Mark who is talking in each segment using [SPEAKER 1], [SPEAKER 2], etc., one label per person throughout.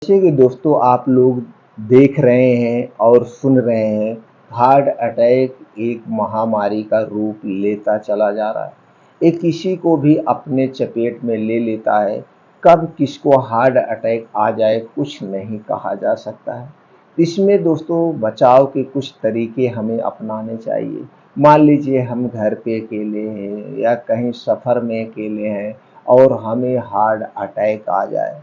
[SPEAKER 1] जैसे कि दोस्तों आप लोग देख रहे हैं और सुन रहे हैं, हार्ट अटैक एक महामारी का रूप लेता चला जा रहा है। ये किसी को भी अपने चपेट में ले लेता है। कब किसको हार्ट अटैक आ जाए कुछ नहीं कहा जा सकता है। इसमें दोस्तों बचाव के कुछ तरीके हमें अपनाने चाहिए। मान लीजिए हम घर पे अकेले हैं या कहीं सफ़र में अकेले हैं और हमें हार्ट अटैक आ जाए,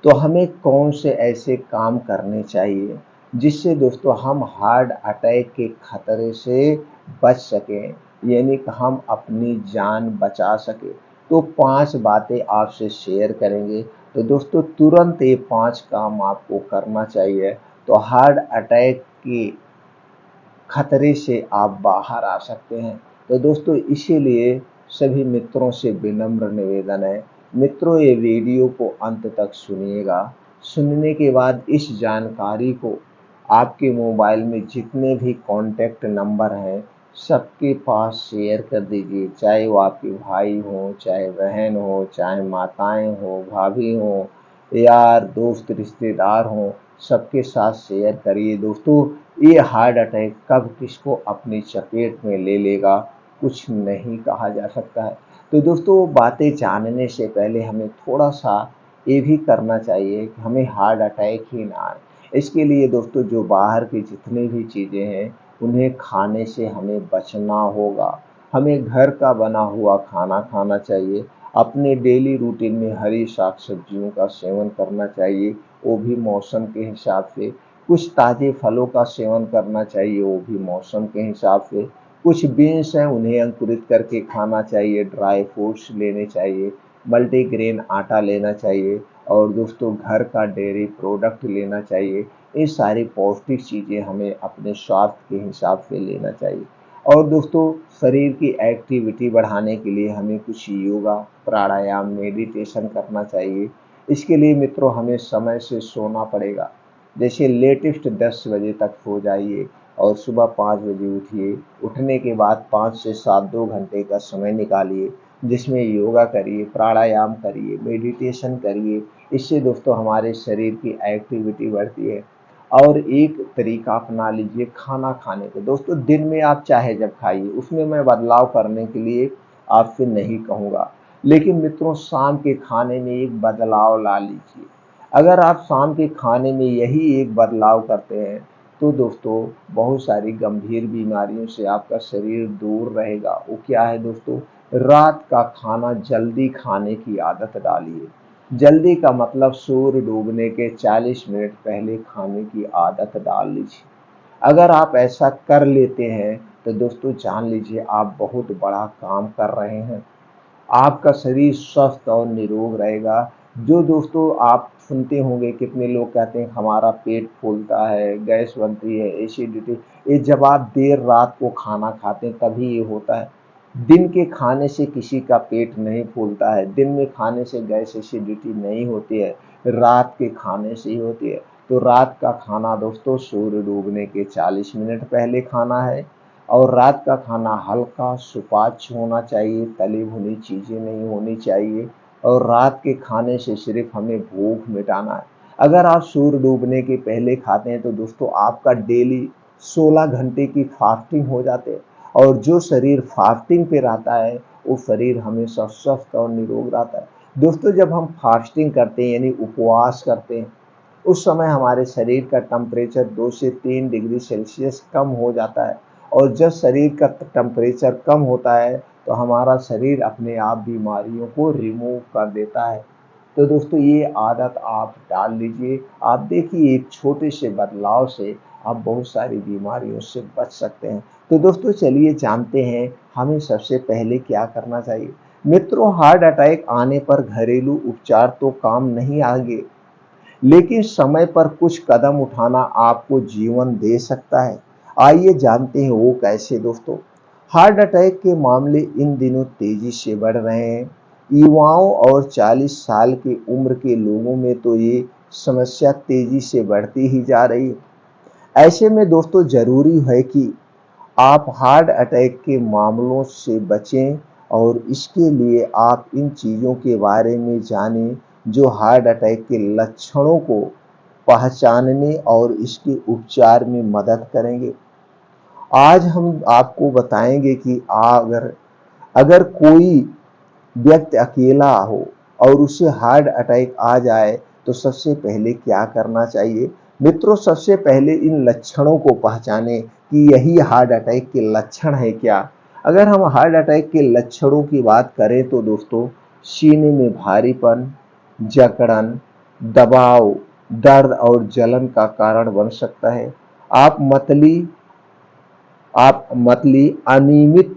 [SPEAKER 1] तो हमें कौन से ऐसे काम करने चाहिए जिससे दोस्तों हम हार्ट अटैक के खतरे से बच सकें, यानी कि हम अपनी जान बचा सकें। तो 5 बातें आपसे शेयर करेंगे। तो दोस्तों तुरंत ये 5 काम आपको करना चाहिए, तो हार्ट अटैक की खतरे से आप बाहर आ सकते हैं। तो दोस्तों इसीलिए सभी मित्रों से विनम्र निवेदन है, मित्रों ये वीडियो को अंत तक सुनिएगा। सुनने के बाद इस जानकारी को आपके मोबाइल में जितने भी कॉन्टैक्ट नंबर हैं सबके पास शेयर कर दीजिए, चाहे वो आपके भाई हों, चाहे बहन हो, चाहे माताएं हों, भाभी हों, यार दोस्त रिश्तेदार हों, सबके साथ शेयर करिए। दोस्तों ये हार्ट अटैक कब किसको अपनी चपेट में ले लेगा कुछ नहीं कहा जा सकता है। तो दोस्तों बातें जानने से पहले हमें थोड़ा सा ये भी करना चाहिए कि हमें हार्ट अटैक ही ना आए। इसके लिए दोस्तों जो बाहर की जितनी भी चीज़ें हैं उन्हें खाने से हमें बचना होगा। हमें घर का बना हुआ खाना खाना चाहिए। अपने डेली रूटीन में हरी साग सब्जियों का सेवन करना चाहिए, वो भी मौसम के हिसाब से। कुछ ताज़े फलों का सेवन करना चाहिए, वो भी मौसम के हिसाब से। कुछ बीन्स हैं उन्हें अंकुरित करके खाना चाहिए, ड्राई फ्रूट्स लेने चाहिए, मल्टीग्रेन आटा लेना चाहिए और दोस्तों घर का डेयरी प्रोडक्ट लेना चाहिए। ये सारी पौष्टिक चीज़ें हमें अपने स्वास्थ्य के हिसाब से लेना चाहिए। और दोस्तों शरीर की एक्टिविटी बढ़ाने के लिए हमें कुछ योगा, प्राणायाम, मेडिटेशन करना चाहिए। इसके लिए मित्रों हमें समय से सोना पड़ेगा। जैसे लेटेस्ट 10 बजे तक सो जाइए और सुबह 5 बजे उठिए। उठने के बाद 5 से 7 2 घंटे का समय निकालिए, जिसमें योगा करिए, प्राणायाम करिए, मेडिटेशन करिए। इससे दोस्तों हमारे शरीर की एक्टिविटी बढ़ती है। और एक तरीका अपना लीजिए खाना खाने का। दोस्तों दिन में आप चाहे जब खाइए, उसमें मैं बदलाव करने के लिए आपसे नहीं कहूँगा, लेकिन मित्रों शाम के खाने में एक बदलाव ला लीजिए। अगर आप शाम के खाने में यही एक बदलाव करते हैं तो दोस्तों बहुत सारी गंभीर बीमारियों से आपका शरीर दूर रहेगा। वो क्या है दोस्तों, रात का खाना जल्दी खाने की आदत डालिए। जल्दी का मतलब सूर्य डूबने के 40 मिनट पहले खाने की आदत डाल लीजिए। अगर आप ऐसा कर लेते हैं तो दोस्तों जान लीजिए आप बहुत बड़ा काम कर रहे हैं। आपका शरीर स्वस्थ और निरोग रहेगा। जो दोस्तों आप सुनते होंगे कितने लोग कहते हैं हमारा पेट फूलता है, गैस बनती है, एसिडिटी, ये जब आप देर रात को खाना खाते हैं तभी ये होता है। दिन के खाने से किसी का पेट नहीं फूलता है, दिन में खाने से गैस एसिडिटी नहीं होती है, रात के खाने से ही होती है। तो रात का खाना दोस्तों सूर्य डूबने के 40 मिनट पहले खाना है और रात का खाना हल्का सुपाच्य होना चाहिए, तली भुनी चीज़ें नहीं होनी चाहिए और रात के खाने से सिर्फ हमें भूख मिटाना है। अगर आप सूर्य डूबने के पहले खाते हैं तो दोस्तों आपका डेली 16 घंटे की फास्टिंग हो जाते हैं और जो शरीर फास्टिंग पे रहता है वो शरीर हमेशा स्वस्थ और निरोग रहता है। दोस्तों जब हम फास्टिंग करते हैं यानी उपवास करते हैं उस समय हमारे शरीर का टेम्परेचर 2 से 3 डिग्री सेल्सियस कम हो जाता है और जब शरीर का टेम्परेचर कम होता है तो हमारा शरीर अपने आप बीमारियों को रिमूव कर देता है। तो दोस्तों ये आदत आप डाल लीजिए। आप देखिए एक छोटे से बदलाव से आप बहुत सारी बीमारियों से बच सकते हैं। तो दोस्तों चलिए जानते हैं हमें सबसे पहले क्या करना चाहिए। मित्रों हार्ट अटैक आने पर घरेलू उपचार तो काम नहीं आएंगे, लेकिन समय पर कुछ कदम उठाना आपको जीवन दे सकता है। आइए जानते हैं वो कैसे दोस्तों। हार्ट अटैक के मामले इन दिनों तेजी से बढ़ रहे हैं। युवाओं और 40 साल की उम्र के लोगों में तो ये समस्या तेजी से बढ़ती ही जा रही है। ऐसे में दोस्तों जरूरी है कि आप हार्ट अटैक के मामलों से बचें और इसके लिए आप इन चीज़ों के बारे में जानें जो हार्ट अटैक के लक्षणों को पहचानने और इसके उपचार में मदद करेंगे। आज हम आपको बताएंगे कि अगर अगर कोई व्यक्ति अकेला हो और उसे हार्ट अटैक आ जाए तो सबसे पहले क्या करना चाहिए। मित्रों, सबसे पहले इन लक्षणों को पहचानें कि यही हार्ट अटैक के लक्षण है क्या। अगर हम हार्ट अटैक के लक्षणों की बात करें तो दोस्तों, सीने में भारीपन, जकड़न, दबाव, दर्द और जलन का कारण बन सकता है। आप मतली अनियमित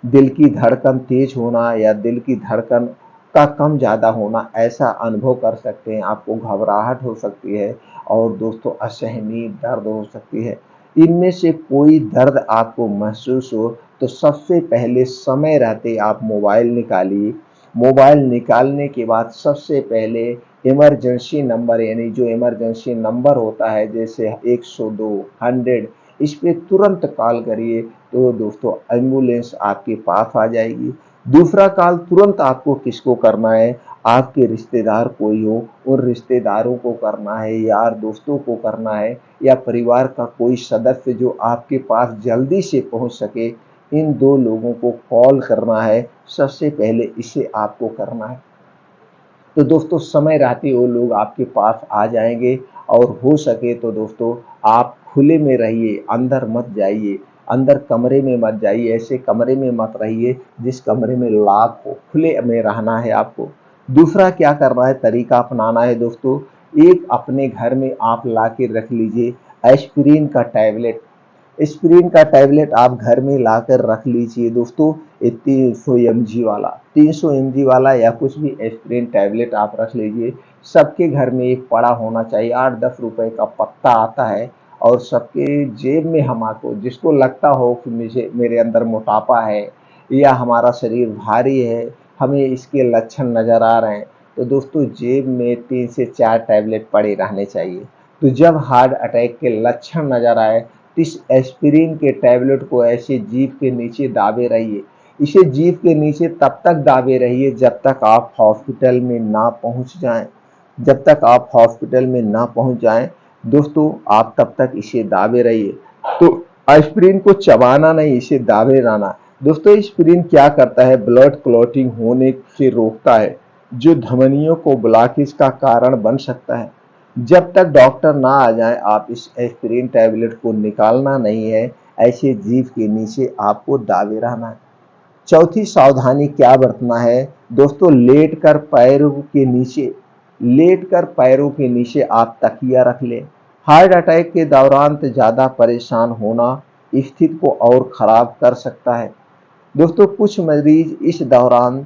[SPEAKER 1] दिल की धड़कन तेज होना या दिल की धड़कन का कम ज़्यादा होना ऐसा अनुभव कर सकते हैं। आपको घबराहट हो सकती है और दोस्तों असहनीय दर्द हो सकती है। इनमें से कोई दर्द आपको महसूस हो तो सबसे पहले समय रहते आप मोबाइल निकालिए। मोबाइल निकालने के बाद सबसे पहले इमरजेंसी नंबर, यानी जो इमरजेंसी नंबर होता है जैसे 102, 100, इस पे तुरंत कॉल करिए तो दोस्तों एम्बुलेंस आपके पास आ जाएगी। दूसरा कॉल तुरंत आपको किसको करना है, आपके रिश्तेदार कोई हो उन रिश्तेदारों को करना है, यार दोस्तों को करना है, या परिवार का कोई सदस्य जो आपके पास जल्दी से पहुंच सके, इन दो लोगों को कॉल करना है। सबसे पहले इसे आपको करना है। तो दोस्तों समय रहते वो लोग आपके पास आ जाएंगे और हो सके तो दोस्तों आप खुले में रहिए, अंदर मत जाइए, अंदर कमरे में मत जाइए, ऐसे कमरे में मत रहिए जिस कमरे में लॉक हो, खुले में रहना है आपको। दूसरा क्या करना है, तरीका अपनाना है दोस्तों, एक अपने घर में आप ला के रख लीजिए एस्पिरिन का टैबलेट। एस्पिरिन का टैबलेट आप घर में लाकर रख लीजिए दोस्तों। ये 300 mg वाला या कुछ भी एस्पिरिन टैबलेट आप रख लीजिए। सबके घर में एक पड़ा होना चाहिए। 8-10 रुपए का पत्ता आता है और सबके जेब में, हमारे जिसको लगता हो कि मुझे मेरे अंदर मोटापा है या हमारा शरीर भारी है, हमें इसके लक्षण नजर आ रहे हैं, तो दोस्तों जेब में 3 से 4 टैबलेट पड़े रहने चाहिए। तो जब हार्ट अटैक के लक्षण नजर आए, इस एस्पिरिन के टैबलेट को ऐसे जीभ के नीचे दाबे रहिए। इसे जीभ के नीचे तब तक दाबे रहिए जब तक आप हॉस्पिटल में ना पहुंच जाएं। जब तक आप हॉस्पिटल में ना पहुंच जाएं दोस्तों, आप तब तक इसे दाबे रहिए। तो एस्पिरिन को चबाना नहीं, इसे दाबे रहना। दोस्तों एस्पिरिन क्या करता है, ब्लड क्लॉटिंग होने से रोकता है, जो धमनियों को ब्लॉकेज का कारण बन सकता है। जब तक डॉक्टर ना आ जाए आप इस एस्पिरिन टैबलेट को निकालना नहीं है, ऐसे जीभ के नीचे आपको दाबे रहना है। चौथी सावधानी क्या बरतना है दोस्तों, लेट कर पैरों के नीचे आप तकिया रख लें। हार्ट अटैक के दौरान तो ज़्यादा परेशान होना स्थिति को और ख़राब कर सकता है। दोस्तों कुछ मरीज इस दौरान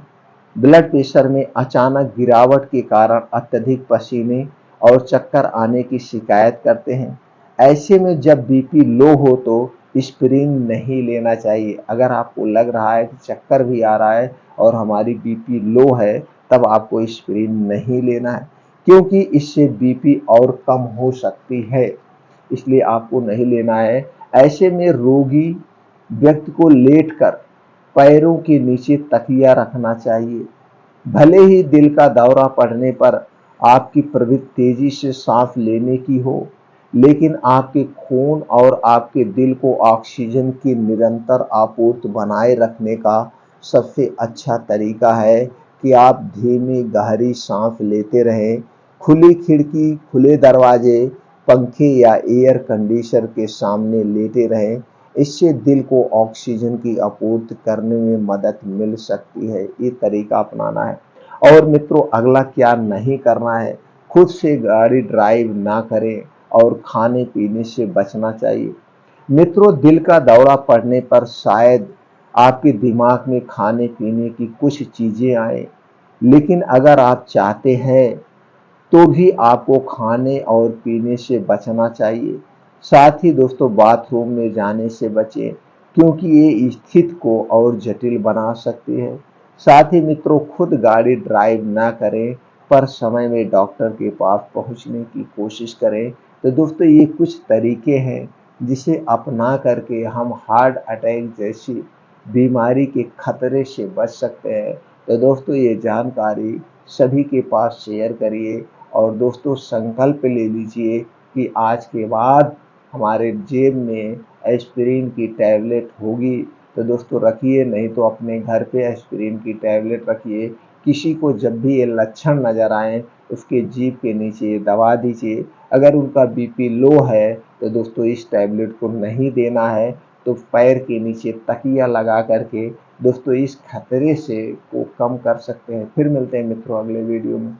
[SPEAKER 1] ब्लड प्रेशर में अचानक गिरावट के कारण अत्यधिक पसीने और चक्कर आने की शिकायत करते हैं। ऐसे में जब बीपी लो हो तो एस्पिरिन नहीं लेना चाहिए। अगर आपको लग रहा है कि चक्कर भी आ रहा है और हमारी बीपी लो है, तब आपको एस्पिरिन नहीं लेना है, क्योंकि इससे बीपी और कम हो सकती है, इसलिए आपको नहीं लेना है। ऐसे में रोगी व्यक्ति को लेट कर पैरों के नीचे तकिया रखना चाहिए। भले ही दिल का दौरा पड़ने पर आपकी प्रवृत्ति तेजी से सांस लेने की हो, लेकिन आपके खून और आपके दिल को ऑक्सीजन की निरंतर आपूर्ति बनाए रखने का सबसे अच्छा तरीका है कि आप धीमी गहरी सांस लेते रहें। खुली खिड़की, खुले दरवाजे, पंखे या एयर कंडीशनर के सामने लेटे रहें। इससे दिल को ऑक्सीजन की आपूर्ति करने में मदद मिल सकती है। ये तरीका अपनाना है। और मित्रों अगला क्या नहीं करना है, खुद से गाड़ी ड्राइव ना करें और खाने पीने से बचना चाहिए। मित्रों दिल का दौरा पड़ने पर शायद आपके दिमाग में खाने पीने की कुछ चीजें आए, लेकिन अगर आप चाहते हैं तो भी आपको खाने और पीने से बचना चाहिए। साथ ही दोस्तों बाथरूम में जाने से बचें, क्योंकि ये स्थिति को और जटिल बना सकती है। साथ ही मित्रों खुद गाड़ी ड्राइव ना करें, पर समय में डॉक्टर के पास पहुंचने की कोशिश करें। तो दोस्तों ये कुछ तरीके हैं जिसे अपना करके हम हार्ट अटैक जैसी बीमारी के खतरे से बच सकते हैं। तो दोस्तों ये जानकारी सभी के पास शेयर करिए और दोस्तों संकल्प ले लीजिए कि आज के बाद हमारे जेब में एस्पिरिन की टैबलेट होगी तो दोस्तों रखिए, नहीं तो अपने घर पे एस्पिरिन की टैबलेट रखिए। किसी को जब भी ये लक्षण नज़र आए उसके जीभ के नीचे दबा दीजिए। अगर उनका बीपी लो है तो दोस्तों इस टैबलेट को नहीं देना है, तो पैर के नीचे तकिया लगा करके दोस्तों इस खतरे से को कम कर सकते हैं। फिर मिलते हैं मित्रों अगले वीडियो में।